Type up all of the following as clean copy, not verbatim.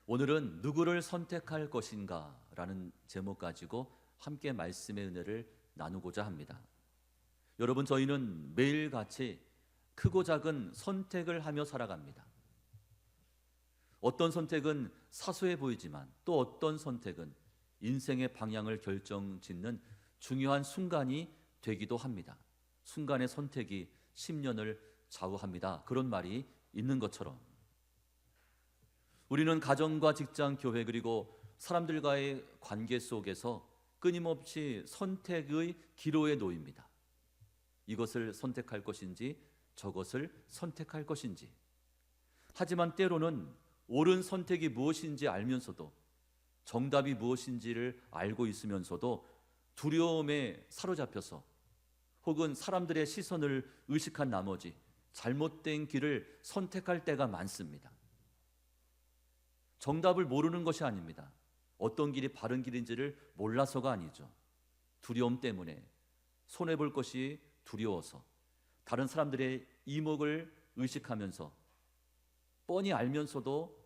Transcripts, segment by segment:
오늘은 누구를 선택할 것인가 라는 제목 가지고 함께 말씀의 은혜를 나누고자 합니다. 여러분, 저희는 매일같이 크고 작은 선택을 하며 살아갑니다. 어떤 선택은 사소해 보이지만 또 어떤 선택은 인생의 방향을 결정짓는 중요한 순간이 되기도 합니다. 순간의 선택이 10년을 좌우합니다. 그런 말이 있는 것처럼 우리는 가정과 직장, 교회 그리고 사람들과의 관계 속에서 끊임없이 선택의 기로에 놓입니다. 이것을 선택할 것인지 저것을 선택할 것인지. 하지만 때로는 옳은 선택이 무엇인지 알면서도, 정답이 무엇인지를 알고 있으면서도 두려움에 사로잡혀서 혹은 사람들의 시선을 의식한 나머지 잘못된 길을 선택할 때가 많습니다. 정답을 모르는 것이 아닙니다. 어떤 길이 바른 길인지를 몰라서가 아니죠. 두려움 때문에, 손해볼 것이 두려워서, 다른 사람들의 이목을 의식하면서 뻔히 알면서도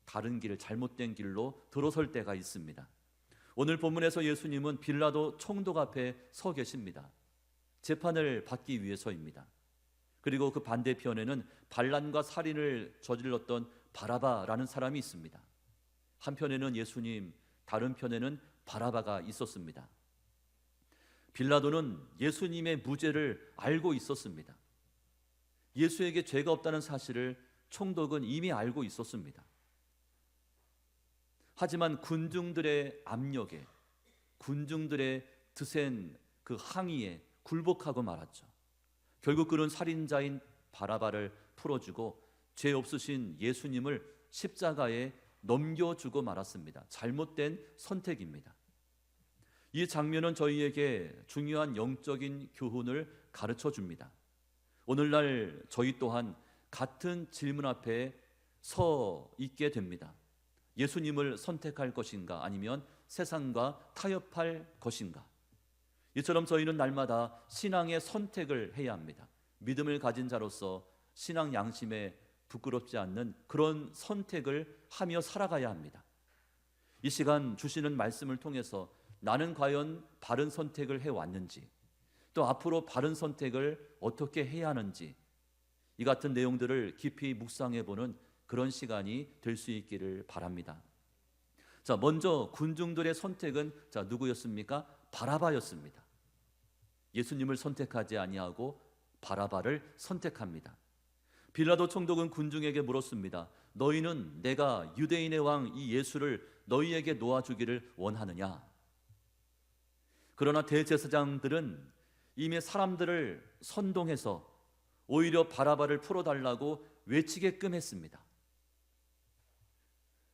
다른 길, 잘못된 길로 들어설 때가 있습니다. 오늘 본문에서 예수님은 빌라도 총독 앞에 서 계십니다. 재판을 받기 위해서입니다. 그리고 그 반대편에는 반란과 살인을 저질렀던 바라바라는 사람이 있습니다. 한편에는 예수님, 다른 편에는 바라바가 있었습니다. 빌라도는 예수님의 무죄를 알고 있었습니다. 예수에게 죄가 없다는 사실을 총독은 이미 알고 있었습니다. 하지만 군중들의 압력에, 군중들의 드센 그 항의에 굴복하고 말았죠. 결국 그는 살인자인 바라바를 풀어주고 죄 없으신 예수님을 십자가에 넘겨주고 말았습니다. 잘못된 선택입니다. 이 장면은 저희에게 중요한 영적인 교훈을 가르쳐 줍니다. 오늘날 저희 또한 같은 질문 앞에 서 있게 됩니다. 예수님을 선택할 것인가, 아니면 세상과 타협할 것인가. 이처럼 저희는 날마다 신앙의 선택을 해야 합니다. 믿음을 가진 자로서 신앙 양심에 부끄럽지 않는 그런 선택을 하며 살아가야 합니다. 이 시간 주시는 말씀을 통해서 나는 과연 바른 선택을 해왔는지, 또 앞으로 바른 선택을 어떻게 해야 하는지, 이 같은 내용들을 깊이 묵상해보는 그런 시간이 될 수 있기를 바랍니다. 자, 먼저 군중들의 선택은 누구였습니까? 바라바였습니다. 예수님을 선택하지 아니하고 바라바를 선택합니다. 빌라도 총독은 군중에게 물었습니다. 너희는 내가 유대인의 왕 이 예수를 너희에게 놓아주기를 원하느냐? 그러나 대제사장들은 이미 사람들을 선동해서 오히려 바라바를 풀어달라고 외치게끔 했습니다.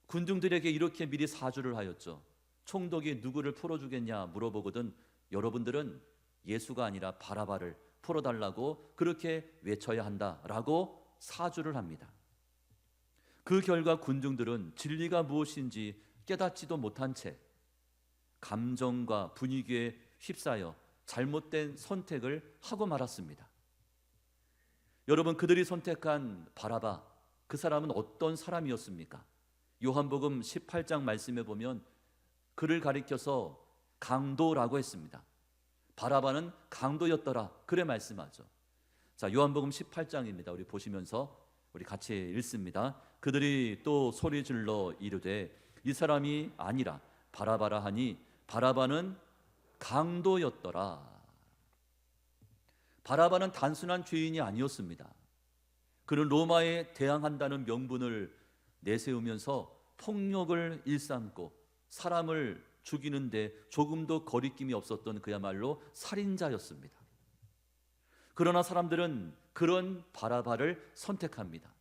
군중들에게 이렇게 미리 사주를 하였죠. 총독이 누구를 풀어주겠냐 물어보거든 여러분들은 예수가 아니라 바라바를 풀어달라고 그렇게 외쳐야 한다라고 사주를 합니다. 그 결과 군중들은 진리가 무엇인지 깨닫지도 못한 채 감정과 분위기에 휩싸여 잘못된 선택을 하고 말았습니다. 여러분, 그들이 선택한 바라바, 그 사람은 어떤 사람이었습니까? 요한복음 18장 말씀에 보면 그를 가리켜서 강도라고 했습니다. 바라바는 강도였더라, 그래 말씀하죠. 자, 요한복음 18장입니다. 우리 보시면서 우리 같이 읽습니다. 그들이 또 소리질러 이르되 이 사람이 아니라 바라바라 하니 바라바는 강도였더라. 바라바는 단순한 죄인이 아니었습니다. 그는 로마에 대항한다는 명분을 내세우면서 폭력을 일삼고 사람을 죽이는데 조금도 거리낌이 없었던 그야말로 살인자였습니다. 그러나 사람들은 그런 바라바를 선택합니다.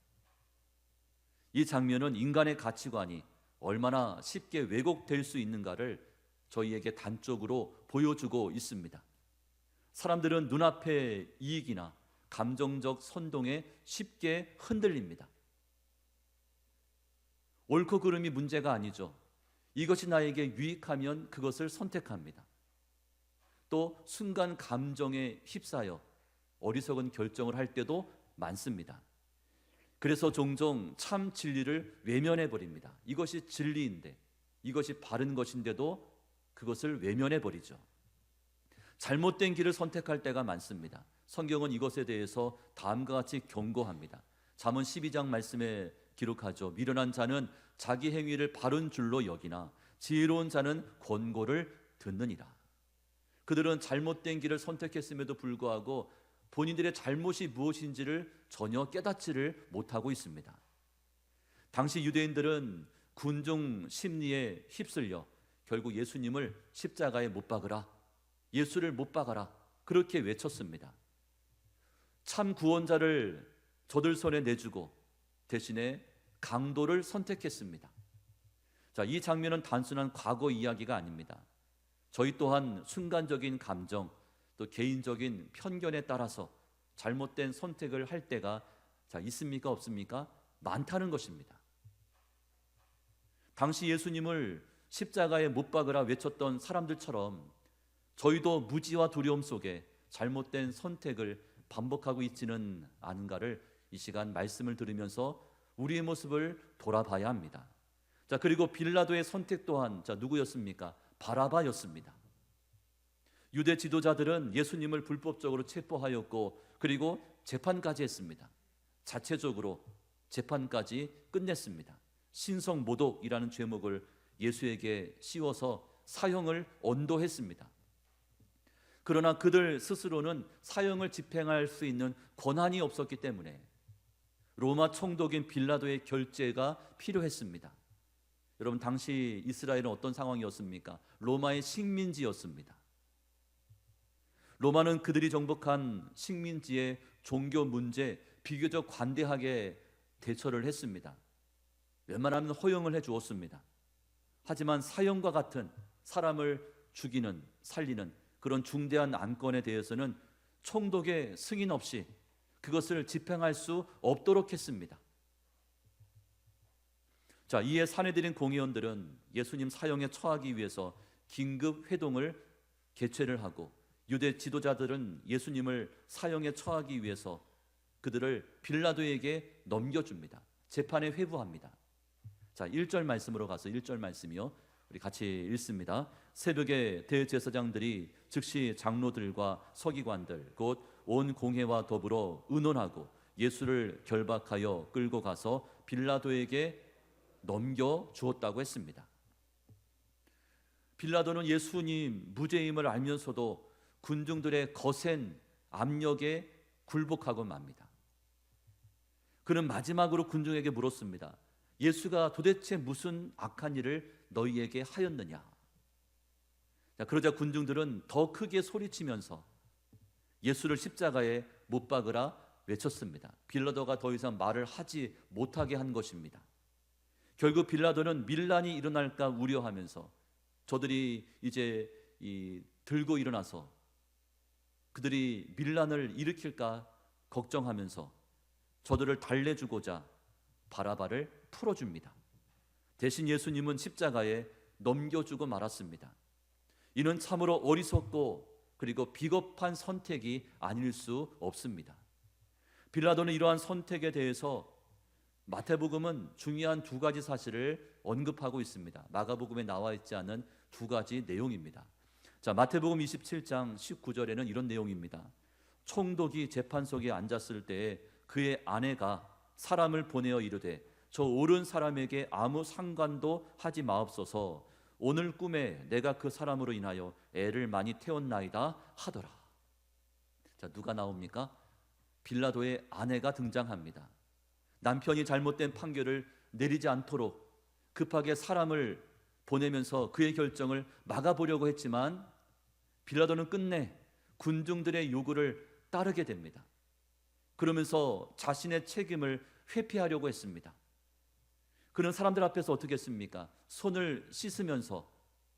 이 장면은 인간의 가치관이 얼마나 쉽게 왜곡될 수 있는가를 저희에게 단적으로 보여주고 있습니다. 사람들은 눈앞의 이익이나 감정적 선동에 쉽게 흔들립니다. 옳고 그름이 문제가 아니죠. 이것이 나에게 유익하면 그것을 선택합니다. 또 순간 감정에 휩싸여 어리석은 결정을 할 때도 많습니다. 그래서 종종 참 진리를 외면해 버립니다. 이것이 진리인데, 이것이 바른 것인데도 그것을 외면해 버리죠. 잘못된 길을 선택할 때가 많습니다. 성경은 이것에 대해서 다음과 같이 경고합니다. 잠언 12장 말씀에 기록하죠. 미련한 자는 자기 행위를 바른 줄로 여기나 지혜로운 자는 권고를 듣느니라. 그들은 잘못된 길을 선택했음에도 불구하고 본인들의 잘못이 무엇인지를 전혀 깨닫지를 못하고 있습니다. 당시 유대인들은 군중 심리에 휩쓸려 결국 예수님을 십자가에 못 박으라, 예수를 못 박아라, 그렇게 외쳤습니다. 참 구원자를 저들 손에 내주고 대신에 강도를 선택했습니다. 자, 이 장면은 단순한 과거 이야기가 아닙니다. 저희 또한 순간적인 감정, 또 개인적인 편견에 따라서 잘못된 선택을 할 때가 있습니까? 없습니까? 많다는 것입니다. 당시 예수님을 십자가에 못 박으라 외쳤던 사람들처럼 저희도 무지와 두려움 속에 잘못된 선택을 반복하고 있지는 않은가를 이 시간 말씀을 들으면서 우리의 모습을 돌아봐야 합니다. 자, 그리고 빌라도의 선택 또한 누구였습니까? 바라바였습니다. 유대 지도자들은 예수님을 불법적으로 체포하였고 그리고 재판까지 했습니다. 자체적으로 재판까지 끝냈습니다. 신성모독이라는 죄목을 예수에게 씌워서 사형을 언도했습니다. 그러나 그들 스스로는 사형을 집행할 수 있는 권한이 없었기 때문에 로마 총독인 빌라도의 결재가 필요했습니다. 여러분, 당시 이스라엘은 어떤 상황이었습니까? 로마의 식민지였습니다. 로마는 그들이 정복한 식민지의 종교 문제 비교적 관대하게 대처를 했습니다. 웬만하면 허용을 해주었습니다. 하지만 사형과 같은 사람을 죽이는, 살리는 그런 중대한 안건에 대해서는 총독의 승인 없이 그것을 집행할 수 없도록 했습니다. 자, 이에 사내들인 공의원들은 예수님 사형에 처하기 위해서 긴급 회동을 개최를 하고 유대 지도자들은 예수님을 사형에 처하기 위해서 그들을 빌라도에게 넘겨줍니다. 재판에 회부합니다. 자, 1절 말씀으로 가서 1절 말씀이요, 우리 같이 읽습니다. 새벽에 대제사장들이 즉시 장로들과 서기관들 곧 온 공회와 더불어 의논하고 예수를 결박하여 끌고 가서 빌라도에게 넘겨 주었다고 했습니다. 빌라도는 예수님 무죄임을 알면서도 군중들의 거센 압력에 굴복하고 맙니다. 그는 마지막으로 군중에게 물었습니다. 예수가 도대체 무슨 악한 일을 너희에게 하였느냐? 자, 그러자 군중들은 더 크게 소리치면서 예수를 십자가에 못 박으라 외쳤습니다. 빌라도가 더 이상 말을 하지 못하게 한 것입니다. 결국 빌라도는 밀란이 일어날까 우려하면서 저들이 이제 들고 일어나서 그들이 밀란을 일으킬까 걱정하면서 저들을 달래주고자 바라바를 풀어줍니다. 대신 예수님은 십자가에 넘겨주고 말았습니다. 이는 참으로 어리석고 그리고 비겁한 선택이 아닐 수 없습니다. 빌라도는 이러한 선택에 대해서 마태복음은 중요한 두 가지 사실을 언급하고 있습니다. 마가복음에 나와 있지 않은 두 가지 내용입니다. 자, 마태복음 27장 19절에는 이런 내용입니다. 총독이 재판석에 앉았을 때에 그의 아내가 사람을 보내어 이르되 저 옳은 사람에게 아무 상관도 하지 마옵소서. 오늘 꿈에 내가 그 사람으로 인하여 애를 많이 태웠나이다 하더라. 자, 누가 나옵니까? 빌라도의 아내가 등장합니다. 남편이 잘못된 판결을 내리지 않도록 급하게 사람을 보내면서 그의 결정을 막아보려고 했지만 빌라도는 끝내 군중들의 요구를 따르게 됩니다. 그러면서 자신의 책임을 회피하려고 했습니다. 그는 사람들 앞에서 어떻게 했습니까? 손을 씻으면서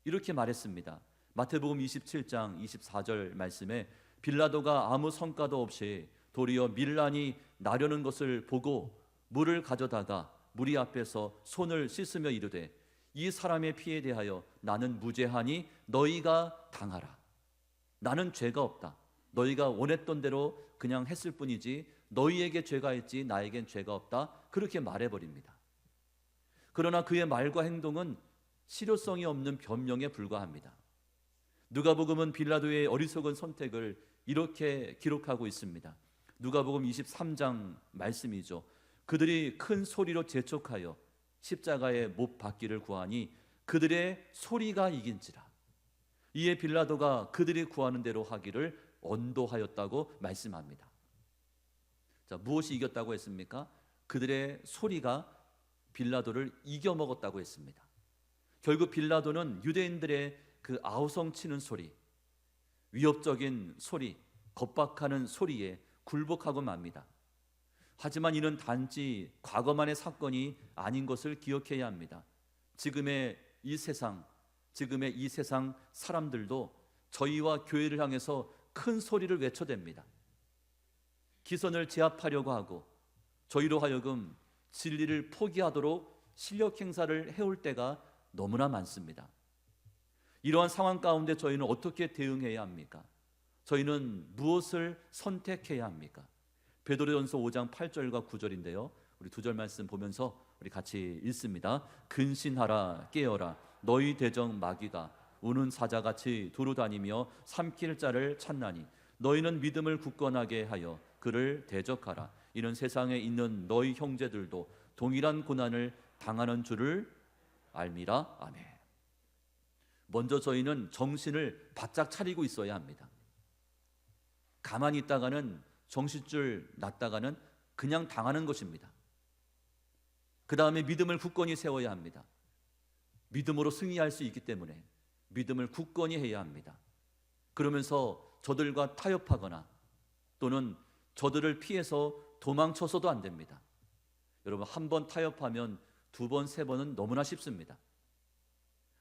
이렇게 말했습니다. 마태복음 27장 24절 말씀에 빌라도가 아무 성과도 없이 도리어 밀란이 나려는 것을 보고 물을 가져다가 무리 앞에서 손을 씻으며 이르되 이 사람의 피에 대하여 나는 무죄하니 너희가 당하라. 나는 죄가 없다. 너희가 원했던 대로 그냥 했을 뿐이지 너희에게 죄가 있지 나에겐 죄가 없다. 그렇게 말해버립니다. 그러나 그의 말과 행동은 실효성이 없는 변명에 불과합니다. 누가복음은 빌라도의 어리석은 선택을 이렇게 기록하고 있습니다. 누가복음 23장 말씀이죠. 그들이 큰 소리로 재촉하여 십자가에 못 박기를 구하니 그들의 소리가 이긴지라. 이에 빌라도가 그들이 구하는 대로 하기를 언도하였다고 말씀합니다. 자, 무엇이 이겼다고 했습니까? 그들의 소리가 빌라도를 이겨먹었다고 했습니다. 결국 빌라도는 유대인들의 그 아우성 치는 소리, 위협적인 소리, 겁박하는 소리에 굴복하고 맙니다. 하지만 이는 단지 과거만의 사건이 아닌 것을 기억해야 합니다. 지금의 이 세상 사람들도 저희와 교회를 향해서 큰 소리를 외쳐댑니다. 기선을 제압하려고 하고 저희로 하여금 진리를 포기하도록 실력 행사를 해올 때가 너무나 많습니다. 이러한 상황 가운데 저희는 어떻게 대응해야 합니까? 저희는 무엇을 선택해야 합니까? 베드로전서 5장 8절과 9절인데요. 우리 두 절 말씀 보면서 우리 같이 읽습니다. 근신하라 깨어라 너희 대적 마귀가 우는 사자같이 두루다니며 삼킬 자를 찾나니 너희는 믿음을 굳건하게 하여 그를 대적하라. 이는 세상에 있는 너희 형제들도 동일한 고난을 당하는 줄을 알미라. 아멘. 먼저 저희는 정신을 바짝 차리고 있어야 합니다. 가만히 있다가는 정신줄 났다가는 그냥 당하는 것입니다. 그 다음에 믿음을 굳건히 세워야 합니다. 믿음으로 승리할 수 있기 때문에 믿음을 굳건히 해야 합니다. 그러면서 저들과 타협하거나 또는 저들을 피해서 도망쳐서도 안 됩니다. 여러분, 한 번 타협하면 두 번, 세 번은 너무나 쉽습니다.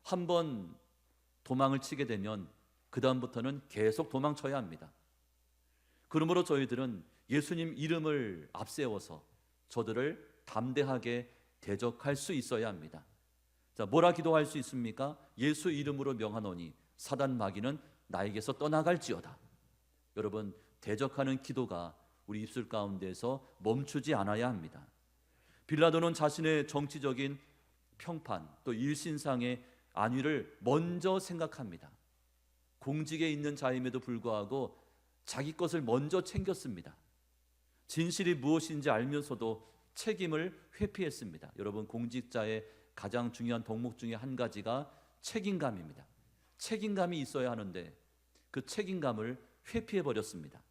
한 번 도망을 치게 되면 그 다음부터는 계속 도망쳐야 합니다. 그러므로 저희들은 예수님 이름을 앞세워서 저들을 담대하게 대적할 수 있어야 합니다. 자, 뭐라 기도할 수 있습니까? 예수 이름으로 명하노니 사단 마귀는 나에게서 떠나갈지어다. 여러분, 대적하는 기도가 우리 입술 가운데에서 멈추지 않아야 합니다. 빌라도는 자신의 정치적인 평판 또 일신상의 안위를 먼저 생각합니다. 공직에 있는 자임에도 불구하고 자기 것을 먼저 챙겼습니다. 진실이 무엇인지 알면서도 책임을 회피했습니다. 여러분, 공직자의 가장 중요한 덕목 중에 한 가지가 책임감입니다. 책임감이 있어야 하는데 그 책임감을 회피해버렸습니다.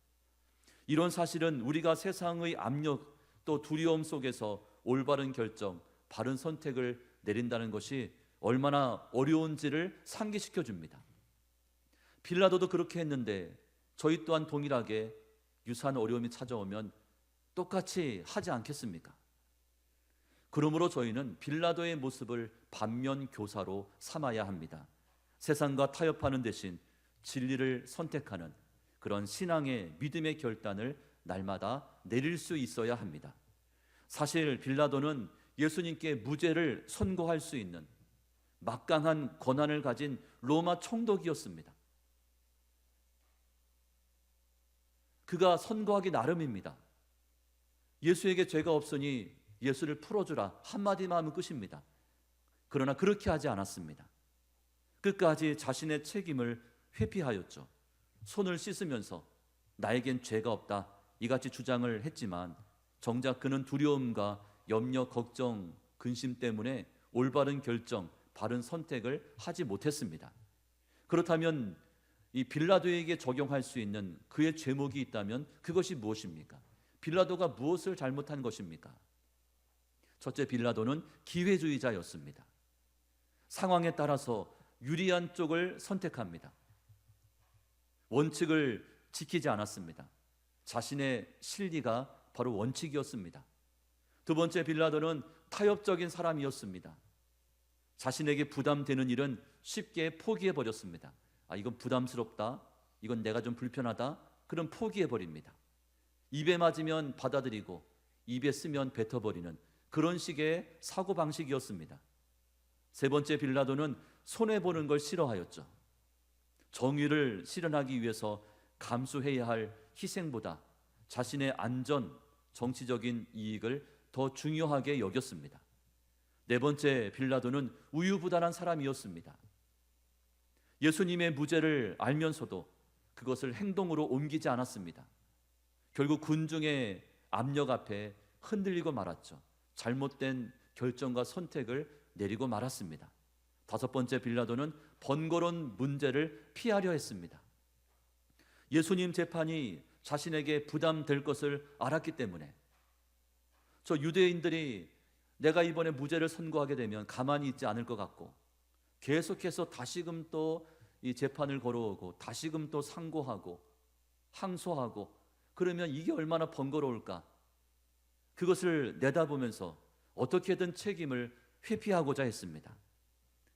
이런 사실은 우리가 세상의 압력 또 두려움 속에서 올바른 결정, 바른 선택을 내린다는 것이 얼마나 어려운지를 상기시켜 줍니다. 빌라도도 그렇게 했는데 저희 또한 동일하게 유사한 어려움이 찾아오면 똑같이 하지 않겠습니까? 그러므로 저희는 빌라도의 모습을 반면 교사로 삼아야 합니다. 세상과 타협하는 대신 진리를 선택하는 그런 신앙의 믿음의 결단을 날마다 내릴 수 있어야 합니다. 사실 빌라도는 예수님께 무죄를 선고할 수 있는 막강한 권한을 가진 로마 총독이었습니다. 그가 선고하기 나름입니다. 예수에게 죄가 없으니 예수를 풀어주라 한마디만 하면 끝입니다. 그러나 그렇게 하지 않았습니다. 끝까지 자신의 책임을 회피하였죠. 손을 씻으면서 나에겐 죄가 없다 이같이 주장을 했지만 정작 그는 두려움과 염려, 걱정, 근심 때문에 올바른 결정, 바른 선택을 하지 못했습니다. 그렇다면 이 빌라도에게 적용할 수 있는 그의 죄목이 있다면 그것이 무엇입니까? 빌라도가 무엇을 잘못한 것입니까? 첫째, 빌라도는 기회주의자였습니다. 상황에 따라서 유리한 쪽을 선택합니다. 원칙을 지키지 않았습니다. 자신의 실리가 바로 원칙이었습니다. 두 번째, 빌라도는 타협적인 사람이었습니다. 자신에게 부담되는 일은 쉽게 포기해버렸습니다. 이건 부담스럽다, 이건 내가 좀 불편하다, 그럼 포기해버립니다. 입에 맞으면 받아들이고 입에 쓰면 뱉어버리는 그런 식의 사고방식이었습니다. 세 번째, 빌라도는 손해보는 걸 싫어하였죠. 정의를 실현하기 위해서 감수해야 할 희생보다 자신의 안전, 정치적인 이익을 더 중요하게 여겼습니다. 네 번째, 빌라도는 우유부단한 사람이었습니다. 예수님의 무죄를 알면서도 그것을 행동으로 옮기지 않았습니다. 결국 군중의 압력 앞에 흔들리고 말았죠. 잘못된 결정과 선택을 내리고 말았습니다. 다섯 번째, 빌라도는 번거로운 문제를 피하려 했습니다. 예수님 재판이 자신에게 부담될 것을 알았기 때문에 저 유대인들이 내가 이번에 무죄를 선고하게 되면 가만히 있지 않을 것 같고 계속해서 다시금 또 이 재판을 걸어오고 다시금 또 상고하고 항소하고 그러면 이게 얼마나 번거로울까? 그것을 내다보면서 어떻게든 책임을 회피하고자 했습니다.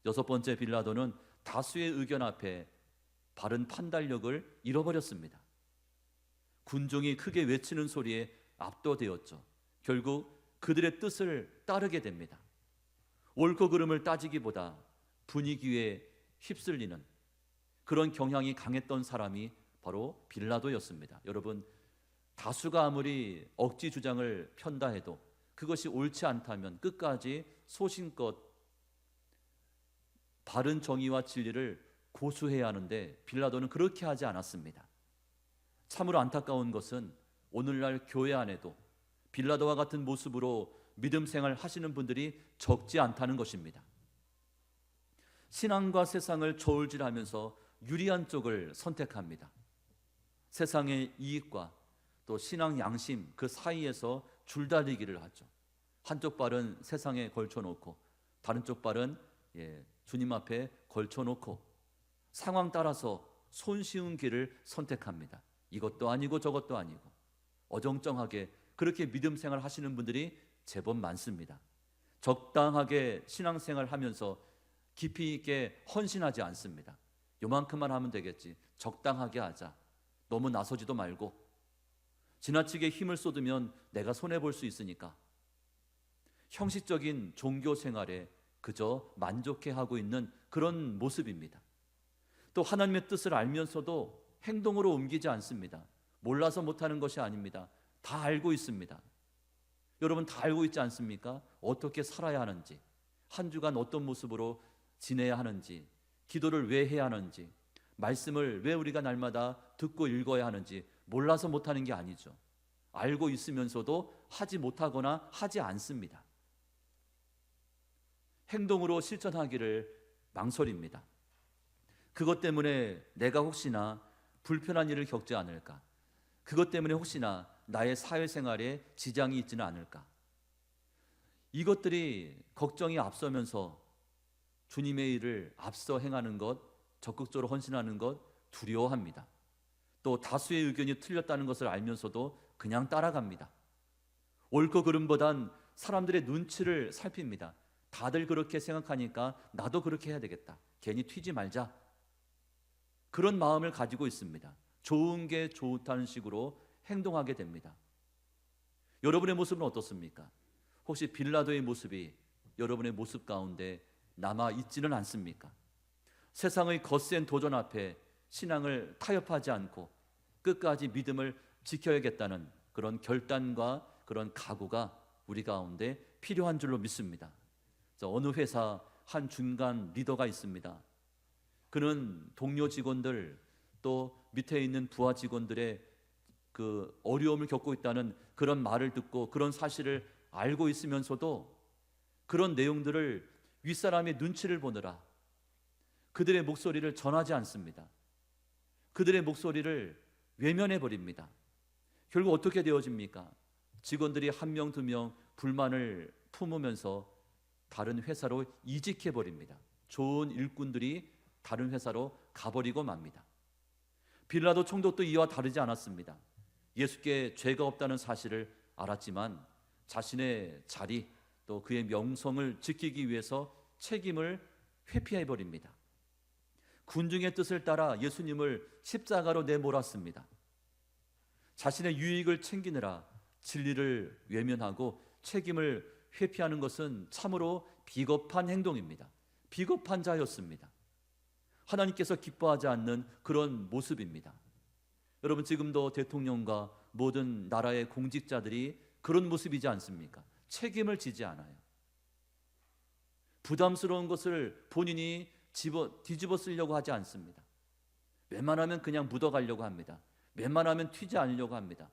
여섯 번째, 빌라도는 다수의 의견 앞에 바른 판단력을 잃어버렸습니다. 군중이 크게 외치는 소리에 압도되었죠. 결국 그들의 뜻을 따르게 됩니다. 옳고 그름을 따지기보다 분위기에 휩쓸리는 그런 경향이 강했던 사람이 바로 빌라도였습니다. 여러분, 다수가 아무리 억지 주장을 편다 해도 그것이 옳지 않다면 끝까지 소신껏 바른 정의와 진리를 고수해야 하는데 빌라도는 그렇게 하지 않았습니다. 참으로 안타까운 것은 오늘날 교회 안에도 빌라도와 같은 모습으로 믿음 생활 하시는 분들이 적지 않다는 것입니다. 신앙과 세상을 저울질하면서 유리한 쪽을 선택합니다. 세상의 이익과 또 신앙 양심 그 사이에서 줄다리기를 하죠. 한쪽 발은 세상에 걸쳐놓고 다른 쪽 발은 주님 앞에 걸쳐놓고 상황 따라서 손쉬운 길을 선택합니다. 이것도 아니고 저것도 아니고 어정쩡하게 그렇게 믿음 생활 하시는 분들이 제법 많습니다. 적당하게 신앙생활 하면서 깊이 있게 헌신하지 않습니다. 요만큼만 하면 되겠지, 적당하게 하자, 너무 나서지도 말고 지나치게 힘을 쏟으면 내가 손해볼 수 있으니까 형식적인 종교 생활에 그저 만족해하고 있는 그런 모습입니다. 또 하나님의 뜻을 알면서도 행동으로 옮기지 않습니다. 몰라서 못하는 것이 아닙니다. 다 알고 있습니다. 여러분 다 알고 있지 않습니까? 어떻게 살아야 하는지, 한 주간 어떤 모습으로 지내야 하는지, 기도를 왜 해야 하는지, 말씀을 왜 우리가 날마다 듣고 읽어야 하는지 몰라서 못하는 게 아니죠. 알고 있으면서도 하지 못하거나 하지 않습니다. 행동으로 실천하기를 망설입니다. 그것 때문에 내가 혹시나 불편한 일을 겪지 않을까? 그것 때문에 혹시나 나의 사회생활에 지장이 있지는 않을까? 이것들이 걱정이 앞서면서 주님의 일을 앞서 행하는 것, 적극적으로 헌신하는 것 두려워합니다. 또 다수의 의견이 틀렸다는 것을 알면서도 그냥 따라갑니다. 옳고 그름보단 사람들의 눈치를 살핍니다. 다들 그렇게 생각하니까 나도 그렇게 해야 되겠다. 괜히 튀지 말자. 그런 마음을 가지고 있습니다. 좋은 게 좋다는 식으로 행동하게 됩니다. 여러분의 모습은 어떻습니까? 혹시 빌라도의 모습이 여러분의 모습 가운데 남아 있지는 않습니까? 세상의 거센 도전 앞에 신앙을 타협하지 않고 끝까지 믿음을 지켜야겠다는 그런 결단과 그런 각오가 우리 가운데 필요한 줄로 믿습니다. 어느 회사 한 중간 리더가 있습니다. 그는 동료 직원들 또 밑에 있는 부하 직원들의 그 어려움을 겪고 있다는 그런 말을 듣고 그런 사실을 알고 있으면서도 그런 내용들을 윗사람의 눈치를 보느라 그들의 목소리를 전하지 않습니다. 그들의 목소리를 외면해 버립니다. 결국 어떻게 되어집니까? 직원들이 한 명, 두 명 불만을 품으면서 다른 회사로 이직해 버립니다. 좋은 일꾼들이 다른 회사로 가버리고 맙니다. 빌라도 총독도 이와 다르지 않았습니다. 예수께 죄가 없다는 사실을 알았지만 자신의 자리 또 그의 명성을 지키기 위해서 책임을 회피해 버립니다. 군중의 뜻을 따라 예수님을 십자가로 내몰았습니다. 자신의 유익을 챙기느라 진리를 외면하고 책임을 회피하는 것은 참으로 비겁한 행동입니다. 비겁한 자였습니다. 하나님께서 기뻐하지 않는 그런 모습입니다. 여러분, 지금도 대통령과 모든 나라의 공직자들이 그런 모습이지 않습니까? 책임을 지지 않아요. 부담스러운 것을 본인이 뒤집어 쓰려고 하지 않습니다. 웬만하면 그냥 묻어가려고 합니다. 웬만하면 튀지 않으려고 합니다.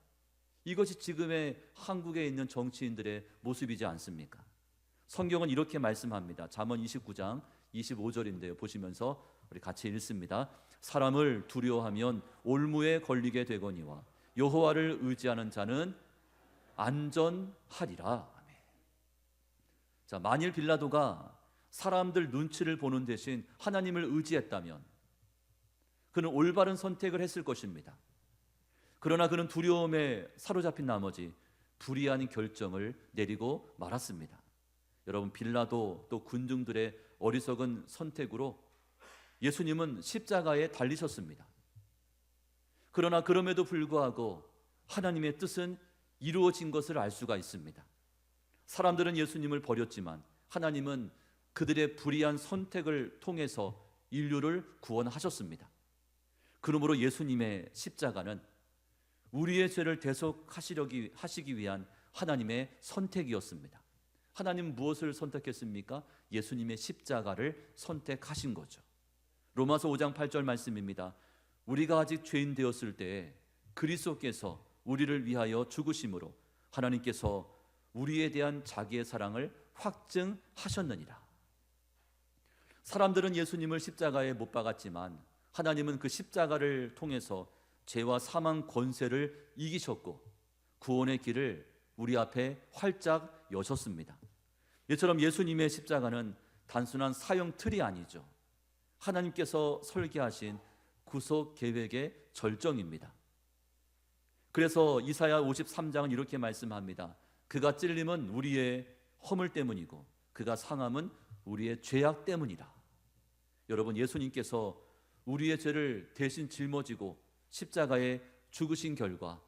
이것이 지금의 한국에 있는 정치인들의 모습이지 않습니까? 성경은 이렇게 말씀합니다. 잠언 29장 25절인데요. 보시면서 우리 같이 읽습니다. 사람을 두려워하면 올무에 걸리게 되거니와 여호와를 의지하는 자는 안전하리라. 아멘. 자, 만일 빌라도가 사람들 눈치를 보는 대신 하나님을 의지했다면 그는 올바른 선택을 했을 것입니다. 그러나 그는 두려움에 사로잡힌 나머지 불의한 결정을 내리고 말았습니다. 여러분, 빌라도 또 군중들의 어리석은 선택으로 예수님은 십자가에 달리셨습니다. 그러나 그럼에도 불구하고 하나님의 뜻은 이루어진 것을 알 수가 있습니다. 사람들은 예수님을 버렸지만 하나님은 그들의 불의한 선택을 통해서 인류를 구원하셨습니다. 그러므로 예수님의 십자가는 우리의 죄를 대속하시기 위한 하나님의 선택이었습니다. 하나님은 무엇을 선택했습니까? 예수님의 십자가를 선택하신 거죠. 로마서 5장 8절 말씀입니다. 우리가 아직 죄인 되었을 때에 그리스도께서 우리를 위하여 죽으심으로 하나님께서 우리에 대한 자기의 사랑을 확증하셨느니라. 사람들은 예수님을 십자가에 못 박았지만 하나님은 그 십자가를 통해서 죄와 사망 권세를 이기셨고 구원의 길을 우리 앞에 활짝 여셨습니다. 이처럼 예수님의 십자가는 단순한 사형 틀이 아니죠. 하나님께서 설계하신 구속 계획의 절정입니다. 그래서 이사야 53장은 이렇게 말씀합니다. 그가 찔림은 우리의 허물 때문이고 그가 상함은 우리의 죄악 때문이라. 여러분, 예수님께서 우리의 죄를 대신 짊어지고 십자가에 죽으신 결과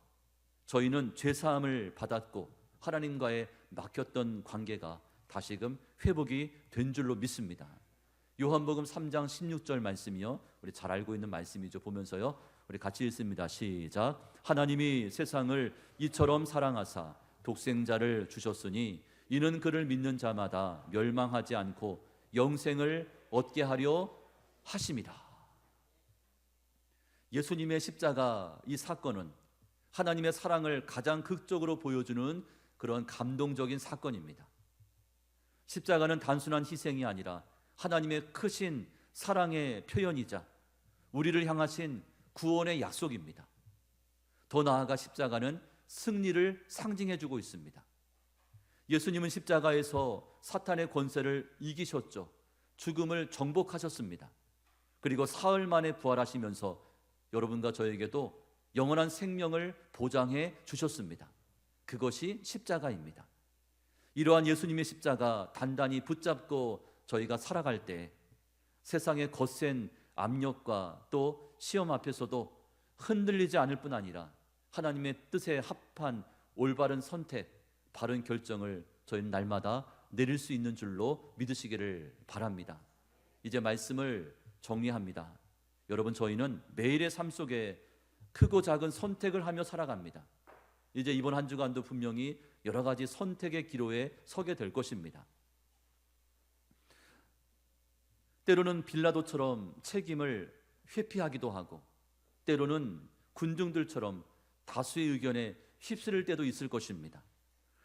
저희는 죄사함을 받았고 하나님과의 막혔던 관계가 다시금 회복이 된 줄로 믿습니다. 요한복음 3장 16절 말씀이요, 우리 잘 알고 있는 말씀이죠. 보면서요, 우리 같이 읽습니다. 시작. 하나님이 세상을 이처럼 사랑하사 독생자를 주셨으니 이는 그를 믿는 자마다 멸망하지 않고 영생을 얻게 하려 하심이라. 예수님의 십자가 이 사건은 하나님의 사랑을 가장 극적으로 보여주는 그런 감동적인 사건입니다. 십자가는 단순한 희생이 아니라 하나님의 크신 사랑의 표현이자 우리를 향하신 구원의 약속입니다. 더 나아가 십자가는 승리를 상징해주고 있습니다. 예수님은 십자가에서 사탄의 권세를 이기셨죠. 죽음을 정복하셨습니다. 그리고 사흘 만에 부활하시면서 여러분과 저에게도 영원한 생명을 보장해 주셨습니다. 그것이 십자가입니다. 이러한 예수님의 십자가 단단히 붙잡고 저희가 살아갈 때 세상의 거센 압력과 또 시험 앞에서도 흔들리지 않을 뿐 아니라 하나님의 뜻에 합한 올바른 선택, 바른 결정을 저희는 날마다 내릴 수 있는 줄로 믿으시기를 바랍니다. 이제 말씀을 정리합니다. 여러분, 저희는 매일의 삶 속에 크고 작은 선택을 하며 살아갑니다. 이제 이번 한 주간도 분명히 여러 가지 선택의 기로에 서게 될 것입니다. 때로는 빌라도처럼 책임을 회피하기도 하고 때로는 군중들처럼 다수의 의견에 휩쓸릴 때도 있을 것입니다.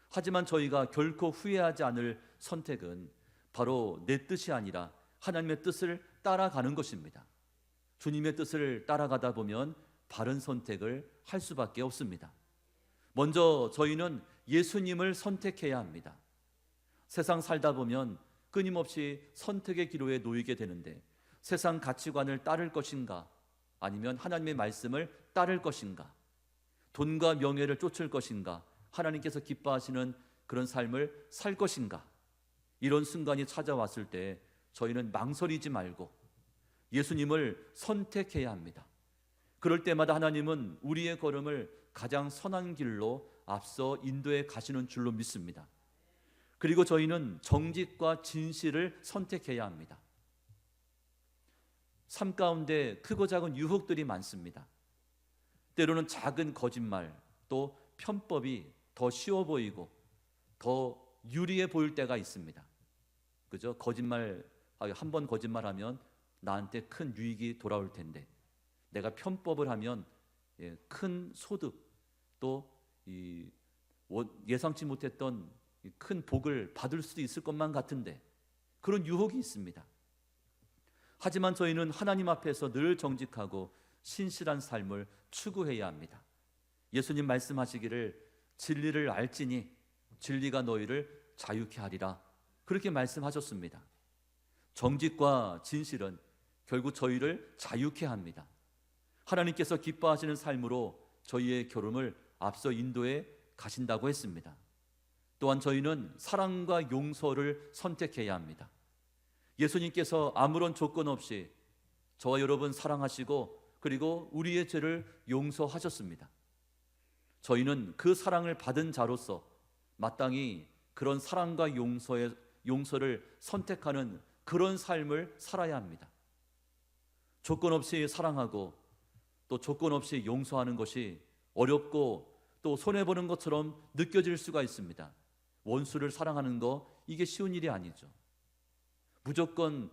하지만 저희가 결코 후회하지 않을 선택은 바로 내 뜻이 아니라 하나님의 뜻을 따라가는 것입니다. 주님의 뜻을 따라가다 보면 바른 선택을 할 수밖에 없습니다. 먼저 저희는 예수님을 선택해야 합니다. 세상 살다 보면 끊임없이 선택의 기로에 놓이게 되는데 세상 가치관을 따를 것인가 아니면 하나님의 말씀을 따를 것인가, 돈과 명예를 쫓을 것인가, 하나님께서 기뻐하시는 그런 삶을 살 것인가, 이런 순간이 찾아왔을 때 저희는 망설이지 말고 예수님을 선택해야 합니다. 그럴 때마다 하나님은 우리의 걸음을 가장 선한 길로 앞서 인도해 가시는 줄로 믿습니다. 그리고 저희는 정직과 진실을 선택해야 합니다. 삶 가운데 크고 작은 유혹들이 많습니다. 때로는 작은 거짓말, 또 편법이 더 쉬워 보이고 더 유리해 보일 때가 있습니다. 그죠? 한 번 거짓말하면 나한테 큰 유익이 돌아올 텐데, 내가 편법을 하면 큰 소득, 또 예상치 못했던 큰 복을 받을 수도 있을 것만 같은데, 그런 유혹이 있습니다. 하지만 저희는 하나님 앞에서 늘 정직하고 신실한 삶을 추구해야 합니다. 예수님 말씀하시기를 진리를 알지니 진리가 너희를 자유케 하리라, 그렇게 말씀하셨습니다. 정직과 진실은 결국 저희를 자유케 합니다. 하나님께서 기뻐하시는 삶으로 저희의 결혼을 앞서 인도해 가신다고 했습니다. 또한 저희는 사랑과 용서를 선택해야 합니다. 예수님께서 아무런 조건 없이 저와 여러분 사랑하시고 그리고 우리의 죄를 용서하셨습니다. 저희는 그 사랑을 받은 자로서 마땅히 그런 사랑과 용서를 선택하는 그런 삶을 살아야 합니다. 조건 없이 사랑하고 또 조건 없이 용서하는 것이 어렵고 또 손해보는 것처럼 느껴질 수가 있습니다. 원수를 사랑하는 거, 이게 쉬운 일이 아니죠. 무조건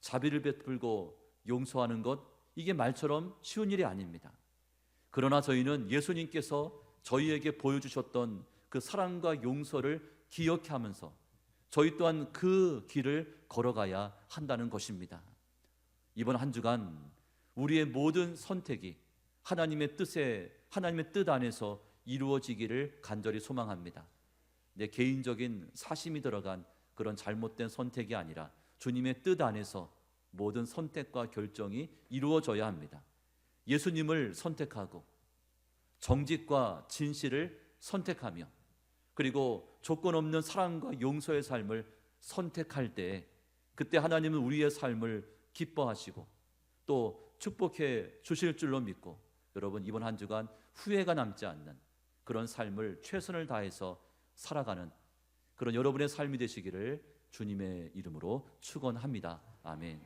자비를 베풀고 용서하는 것, 이게 말처럼 쉬운 일이 아닙니다. 그러나 저희는 예수님께서 저희에게 보여주셨던 그 사랑과 용서를 기억해 하면서 저희 또한 그 길을 걸어가야 한다는 것입니다. 이번 한 주간 우리의 모든 선택이 하나님의 뜻 안에서 이루어지기를 간절히 소망합니다. 내 개인적인 사심이 들어간 그런 잘못된 선택이 아니라 주님의 뜻 안에서 모든 선택과 결정이 이루어져야 합니다. 예수님을 선택하고 정직과 진실을 선택하며 그리고 조건 없는 사랑과 용서의 삶을 선택할 때, 그때 하나님은 우리의 삶을 기뻐하시고 또 축복해 주실 줄로 믿고, 여러분 이번 한 주간 후회가 남지 않는 그런 삶을 최선을 다해서 살아가는 그런 여러분의 삶이 되시기를 주님의 이름으로 축원합니다. 아멘.